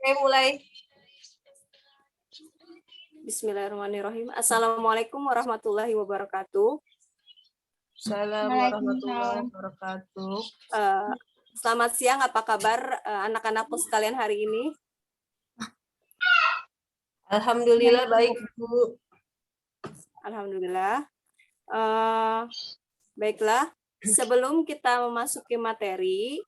Oke, mulai. Bismillahirrahmanirrahim. Assalamualaikum warahmatullahi wabarakatuh. Assalamualaikum warahmatullahi wabarakatuh. Selamat siang, apa kabar anak-anakku sekalian hari ini? Alhamdulillah baik, Bu. Alhamdulillah. Baiklah, sebelum kita memasuki materi,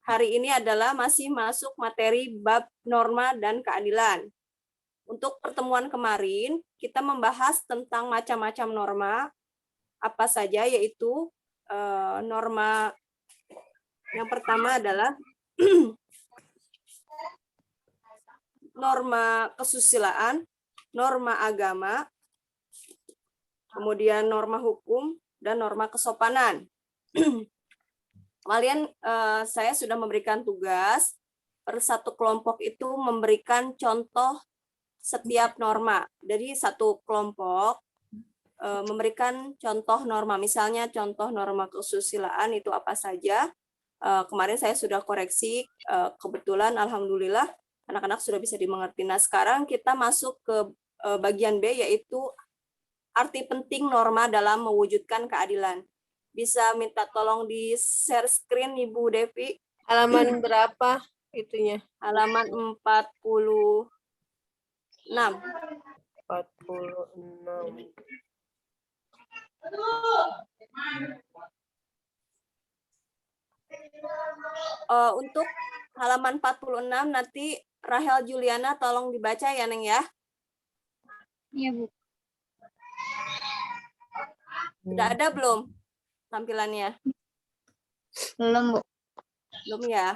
hari ini adalah masih masuk materi bab norma dan keadilan. Untuk pertemuan kemarin, kita membahas tentang macam-macam norma, apa saja, yaitu norma yang pertama adalah norma kesusilaan, norma agama, kemudian norma hukum, dan norma kesopanan. Kalian, saya sudah memberikan tugas, per satu kelompok itu memberikan contoh setiap norma. Jadi satu kelompok memberikan contoh norma, misalnya contoh norma kesusilaan itu apa saja. Kemarin saya sudah koreksi, kebetulan alhamdulillah anak-anak sudah bisa dimengerti. Nah, sekarang kita masuk ke bagian B, yaitu arti penting norma dalam mewujudkan keadilan. Bisa minta tolong di share screen Ibu Devi. Halaman berapa itunya? Halaman 46. 46. Untuk halaman 46 nanti Rahel Juliana tolong dibaca ya, Neng ya. Iya, Bu. Sudah ada belum tampilannya? Belum, Bu. Belum ya?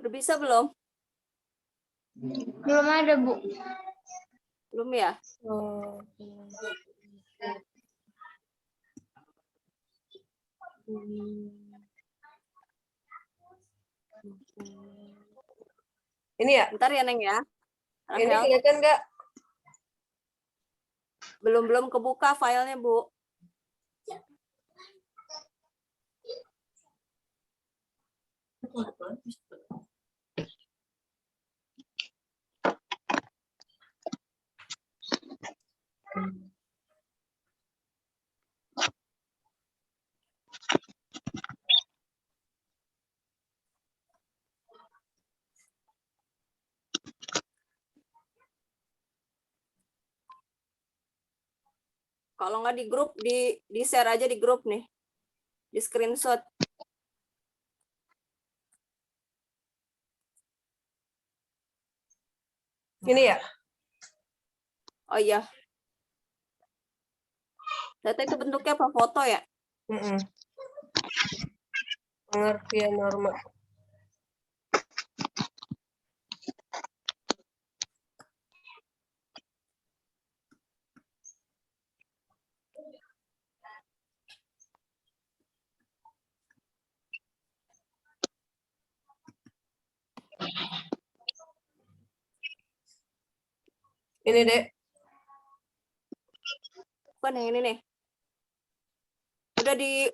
Udah bisa belum? Belum ada, Bu. Belum ya? Ini ya? Bentar ya, Neng ya. Ini Rahel. kelihatan nggak? Belum kebuka filenya, Bu. Kalau nggak di grup, di share aja di grup nih. Di screenshot. Ini ya? Oh iya. Data itu bentuknya apa? Foto ya? Pengertian norma. Ini, Dek. Bukan yang ini nih.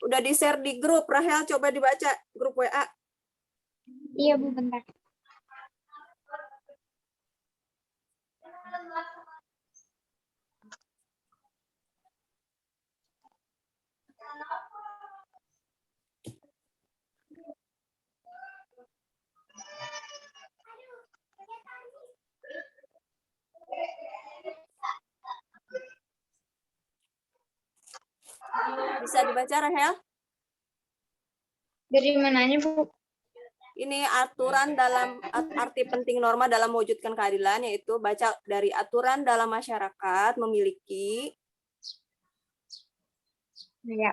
Udah di share di grup. Rahel coba dibaca grup WA. Iya, Bu, bentar. Bisa dibaca, Rahel? Dari mananya, Bu? Ini aturan dalam arti penting norma dalam mewujudkan keadilan, yaitu baca dari aturan dalam masyarakat memiliki Ya.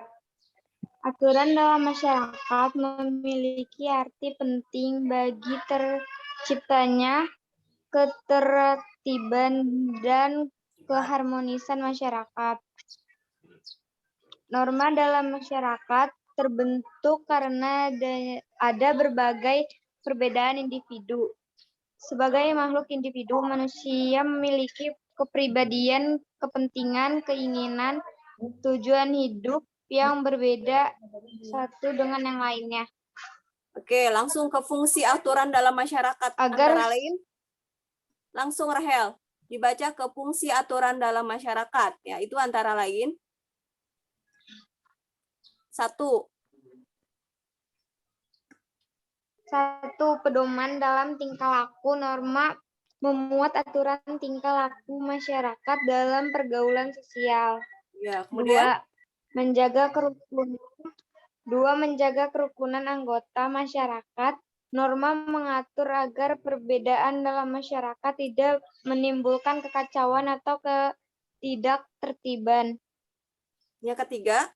Aturan dalam masyarakat memiliki arti penting bagi terciptanya ketertiban dan keharmonisan masyarakat. Norma dalam masyarakat terbentuk karena ada berbagai perbedaan individu. Sebagai makhluk individu, manusia memiliki kepribadian, kepentingan, keinginan, tujuan hidup yang berbeda satu dengan yang lainnya. Oke, langsung ke fungsi aturan dalam masyarakat. Antara lain, langsung Rahel, dibaca ke fungsi aturan dalam masyarakat. Ya, itu antara lain. 1. Pedoman dalam tingkah laku. Norma memuat aturan tingkah laku masyarakat dalam pergaulan sosial. Ya, kemudian 2. Menjaga kerukunan anggota masyarakat. Norma mengatur agar perbedaan dalam masyarakat tidak menimbulkan kekacauan atau ketidaktertiban. yang ketiga,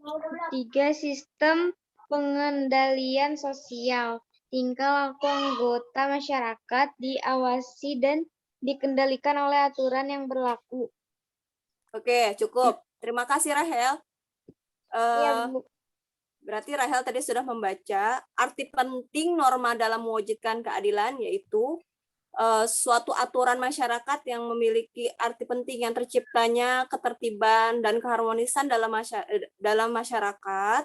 3. Sistem pengendalian sosial. Tingkah laku anggota masyarakat diawasi dan dikendalikan oleh aturan yang berlaku. oke, cukup. Terima kasih Rahel. Iya, Bu. Berarti Rahel tadi sudah membaca arti penting norma dalam mewujudkan keadilan, yaitu suatu aturan masyarakat yang memiliki arti penting yang terciptanya ketertiban dan keharmonisan dalam masyarakat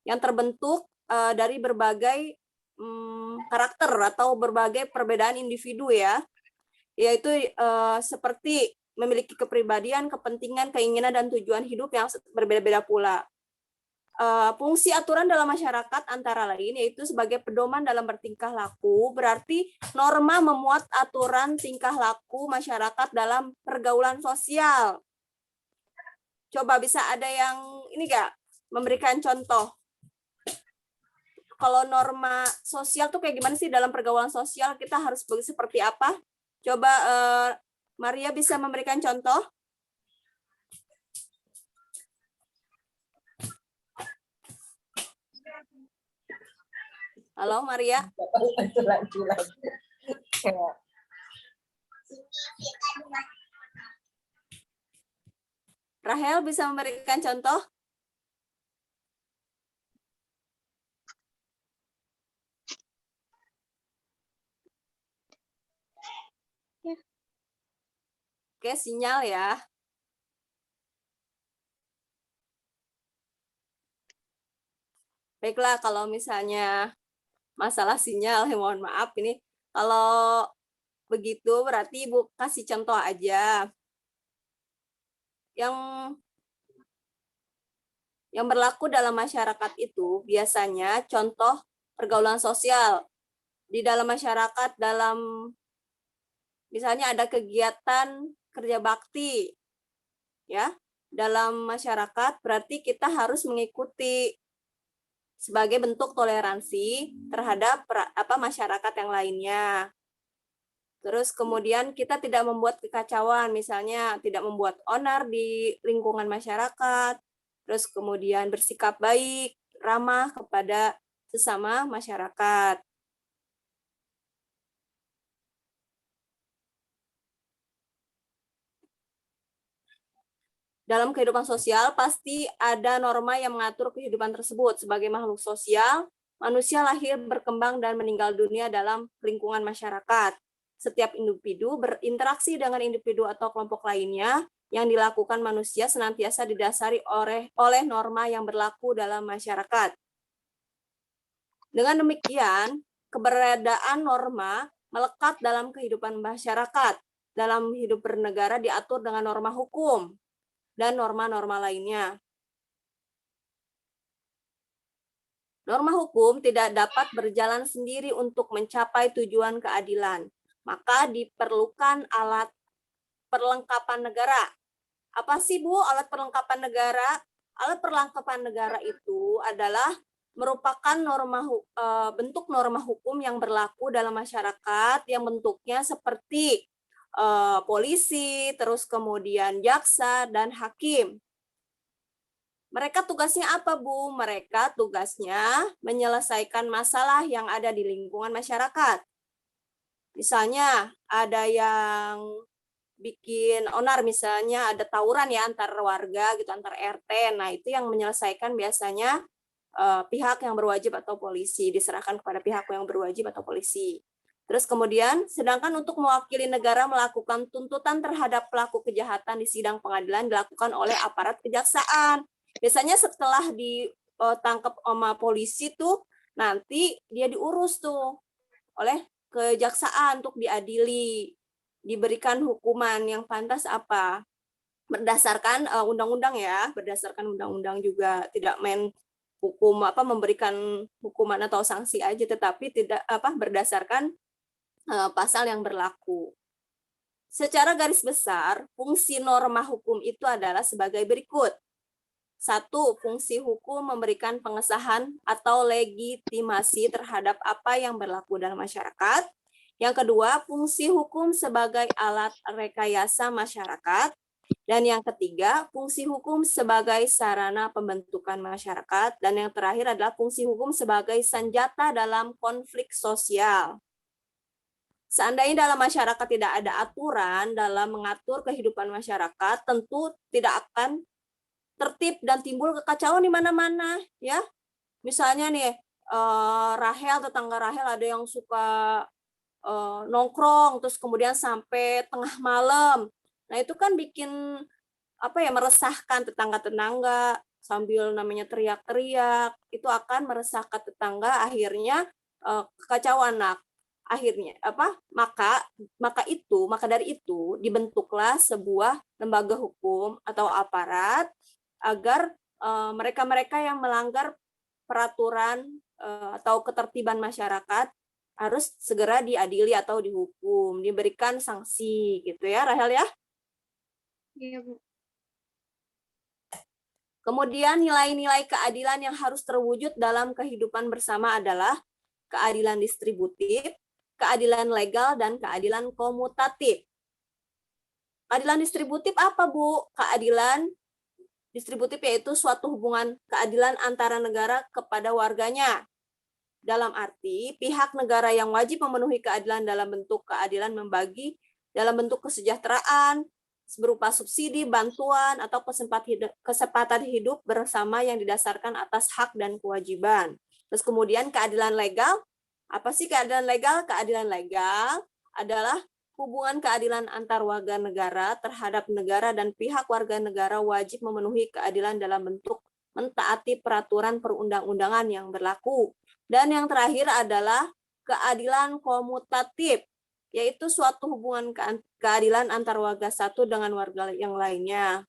yang terbentuk dari berbagai karakter atau berbagai perbedaan individu ya, yaitu seperti memiliki kepribadian, kepentingan, keinginan, dan tujuan hidup yang berbeda-beda pula. Fungsi aturan dalam masyarakat antara lain yaitu sebagai pedoman dalam bertingkah laku, berarti norma memuat aturan tingkah laku masyarakat dalam pergaulan sosial. Coba bisa ada yang ini nggak memberikan contoh? Kalau norma sosial tuh kayak gimana sih dalam pergaulan sosial, kita harus seperti apa? Coba Maria bisa memberikan contoh? Halo Maria. Rahel bisa memberikan contoh? Ya. Oke, sinyal ya. Baiklah, kalau misalnya masalah sinyal, mohon maaf ini. Kalau begitu berarti Ibu kasih contoh aja. Yang berlaku dalam masyarakat itu biasanya contoh pergaulan sosial. Di dalam masyarakat, misalnya ada kegiatan kerja bakti, ya, dalam masyarakat berarti kita harus mengikuti sebagai bentuk toleransi terhadap masyarakat yang lainnya. Terus kemudian kita tidak membuat kekacauan, misalnya tidak membuat onar di lingkungan masyarakat. Terus kemudian bersikap baik, ramah kepada sesama masyarakat. Dalam kehidupan sosial pasti ada norma yang mengatur kehidupan tersebut. Sebagai makhluk sosial, manusia lahir, berkembang, dan meninggal dunia dalam lingkungan masyarakat. Setiap individu berinteraksi dengan individu atau kelompok lainnya yang dilakukan manusia senantiasa didasari oleh norma yang berlaku dalam masyarakat. Dengan demikian, keberadaan norma melekat dalam kehidupan masyarakat. Dalam hidup bernegara diatur dengan norma hukum dan norma-norma lainnya. Norma hukum tidak dapat berjalan sendiri untuk mencapai tujuan keadilan. Maka diperlukan alat perlengkapan negara. Apa sih Bu alat perlengkapan negara? Alat perlengkapan negara itu adalah merupakan bentuk norma hukum yang berlaku dalam masyarakat yang bentuknya seperti polisi, terus kemudian jaksa, dan hakim. Mereka tugasnya apa, Bu? Mereka tugasnya menyelesaikan masalah yang ada di lingkungan masyarakat. Misalnya ada yang bikin onar, misalnya ada tawuran ya antar warga gitu, antar RT. Nah, itu yang menyelesaikan biasanya pihak yang berwajib atau polisi, diserahkan kepada pihak yang berwajib atau polisi. Terus kemudian, sedangkan untuk mewakili negara melakukan tuntutan terhadap pelaku kejahatan di sidang pengadilan dilakukan oleh aparat kejaksaan. Biasanya setelah ditangkap sama polisi tuh, nanti dia diurus tuh oleh kejaksaan untuk diadili, diberikan hukuman yang pantas apa, berdasarkan undang-undang ya, berdasarkan undang-undang juga, tidak main hukum apa memberikan hukuman atau sanksi aja, tetapi tidak apa berdasarkan pasal yang berlaku. Secara garis besar, fungsi norma hukum itu adalah sebagai berikut. 1. Fungsi hukum memberikan pengesahan atau legitimasi terhadap apa yang berlaku dalam masyarakat. Yang kedua, fungsi hukum sebagai alat rekayasa masyarakat. Dan yang ketiga, fungsi hukum sebagai sarana pembentukan masyarakat. Dan yang terakhir adalah fungsi hukum sebagai senjata dalam konflik sosial. Seandainya dalam masyarakat tidak ada aturan dalam mengatur kehidupan masyarakat, tentu tidak akan tertib dan timbul kekacauan di mana-mana, ya. Misalnya nih, tetangga Rahel ada yang suka nongkrong, terus kemudian sampai tengah malam. Nah, itu kan bikin meresahkan tetangga-tetangga sambil namanya teriak-teriak, itu akan meresahkan tetangga, akhirnya kekacauan. Nah, akhirnya maka dari itu dibentuklah sebuah lembaga hukum atau aparat agar mereka-mereka yang melanggar peraturan atau ketertiban masyarakat harus segera diadili atau dihukum, diberikan sanksi gitu ya, Rahel ya. Iya, Bu. Kemudian nilai-nilai keadilan yang harus terwujud dalam kehidupan bersama adalah keadilan distributif, keadilan legal, dan keadilan komutatif. Keadilan distributif apa, Bu? Keadilan distributif yaitu suatu hubungan keadilan antara negara kepada warganya. Dalam arti, pihak negara yang wajib memenuhi keadilan dalam bentuk keadilan membagi dalam bentuk kesejahteraan, berupa subsidi, bantuan, atau kesempatan hidup bersama yang didasarkan atas hak dan kewajiban. Terus kemudian keadilan legal. Apa sih keadilan legal? Keadilan legal adalah hubungan keadilan antar warga negara terhadap negara dan pihak warga negara wajib memenuhi keadilan dalam bentuk mentaati peraturan perundang-undangan yang berlaku. Dan yang terakhir adalah keadilan komutatif, yaitu suatu hubungan keadilan antar warga satu dengan warga yang lainnya.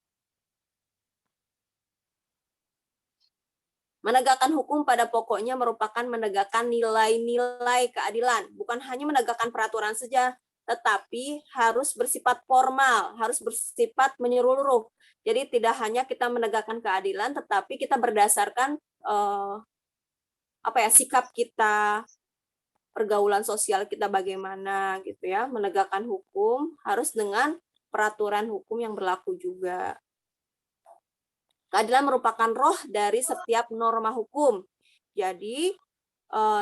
Menegakkan hukum pada pokoknya merupakan menegakkan nilai-nilai keadilan, bukan hanya menegakkan peraturan saja, tetapi harus bersifat formal, harus bersifat menyeluruh. Jadi tidak hanya kita menegakkan keadilan, tetapi kita berdasarkan sikap kita, pergaulan sosial kita bagaimana gitu ya. Menegakkan hukum harus dengan peraturan hukum yang berlaku juga. Keadilan merupakan roh dari setiap norma hukum. Jadi,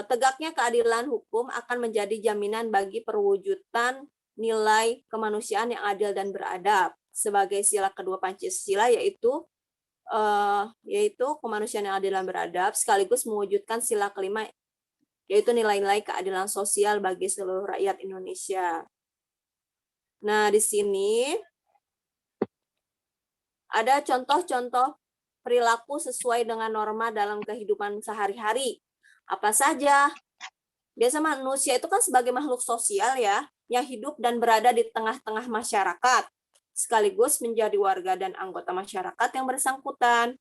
tegaknya keadilan hukum akan menjadi jaminan bagi perwujudan nilai kemanusiaan yang adil dan beradab sebagai sila kedua Pancasila, yaitu kemanusiaan yang adil dan beradab, sekaligus mewujudkan sila kelima, yaitu nilai-nilai keadilan sosial bagi seluruh rakyat Indonesia. Nah, di sini ada contoh-contoh perilaku sesuai dengan norma dalam kehidupan sehari-hari. Apa saja? Biasa manusia itu kan sebagai makhluk sosial ya, yang hidup dan berada di tengah-tengah masyarakat, sekaligus menjadi warga dan anggota masyarakat yang bersangkutan.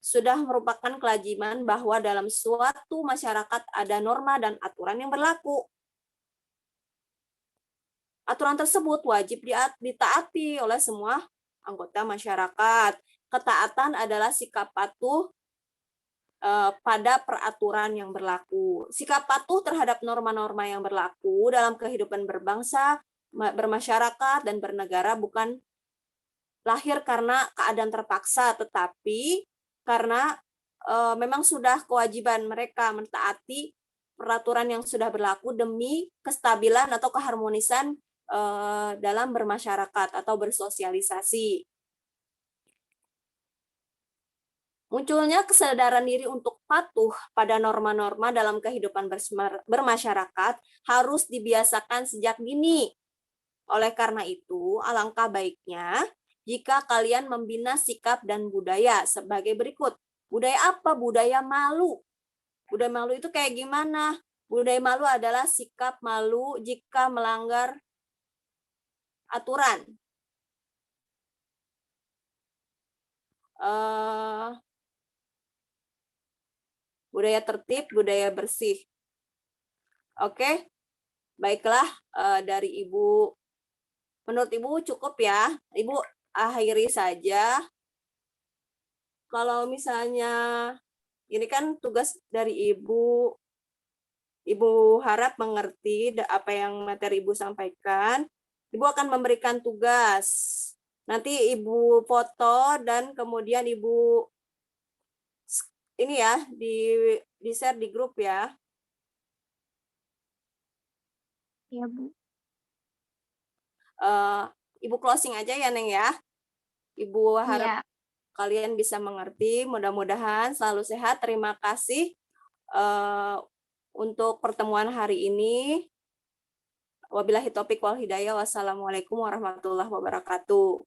Sudah merupakan kewajiban bahwa dalam suatu masyarakat ada norma dan aturan yang berlaku. Aturan tersebut wajib ditaati oleh semua anggota masyarakat. Ketaatan adalah sikap patuh pada peraturan yang berlaku. Sikap patuh terhadap norma-norma yang berlaku dalam kehidupan berbangsa, bermasyarakat, dan bernegara bukan lahir karena keadaan terpaksa, tetapi karena memang sudah kewajiban mereka mentaati peraturan yang sudah berlaku demi kestabilan atau keharmonisan dalam bermasyarakat atau bersosialisasi. Munculnya kesadaran diri untuk patuh pada norma-norma dalam kehidupan bermasyarakat harus dibiasakan sejak dini. Oleh karena itu, alangkah baiknya jika kalian membina sikap dan budaya sebagai berikut. Budaya apa? Budaya malu. Budaya malu itu kayak gimana? Budaya malu adalah sikap malu jika melanggar aturan. Budaya tertib, budaya bersih. Oke, baiklah dari Ibu. Menurut Ibu cukup ya. Ibu akhiri saja. Kalau misalnya ini kan tugas dari Ibu. Ibu harap mengerti apa yang materi Ibu sampaikan. Ibu akan memberikan tugas. Nanti Ibu foto dan kemudian Ibu ini ya di share di grup ya. Ya, Bu. Ibu closing aja ya, Neng ya. Ibu harap Ya. kalian bisa mengerti. Mudah-mudahan selalu sehat. Terima kasih untuk pertemuan hari ini. Wabillahi taufiq wal hidayah. Wassalamualaikum warahmatullahi wabarakatuh.